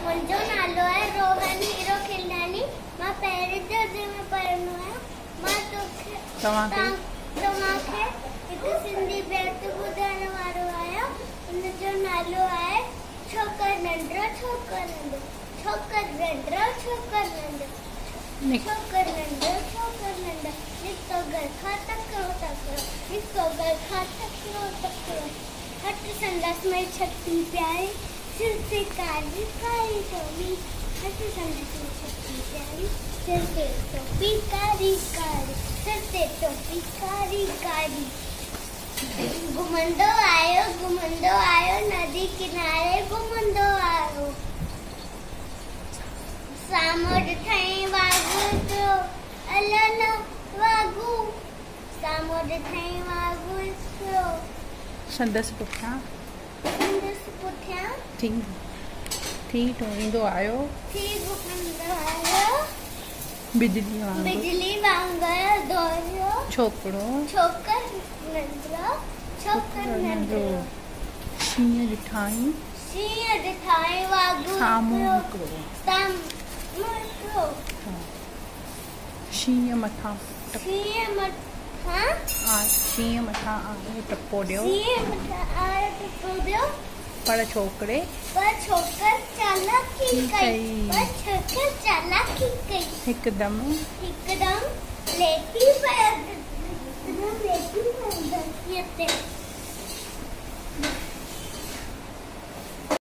मुंहिंजो नालो आहे रोहन हीरो खिलनानी। मां पहिरें दर्जे में पढ़ंदो आहियां। मां तव्हांखे हिकु सिंधी बैत ॿुधाइण वारो आहियां। हुनजो नालो आहे छोकर नंढड़ो छोकर नंढो, छोकर नंढड़ो छोकर नंढो, छोकर नंढो छोकर नंढो, निको घर खां तकिड़ो तकिड़ो, निको घर खां तकिड़ो तकिड़ो, हट संदसि में छती प्यारी, सिर से कारी कारी टोपी, हट संदसि में छती प्यारी, सिर से टोपी कारी कारी, सिर से टोपी कारी कारी। घुमंदो आयो नदी किनारे घुमंदो आयो। सामो ॾिठई वाघु पियो अल वाघू, सामो ॾिठई वाघु पियो संदसि पुठियां थी टोईंदो आयो, बिजली वांगुरु दौड़ियो छोकिरो नंढड़ो। शींहं ॾिठाई वाघु साम्हूं हिकिड़ो, शींहं मथां आयो टपो ॾियो, पर छोकर चालाकी कई, हिकदम लेटी पियो।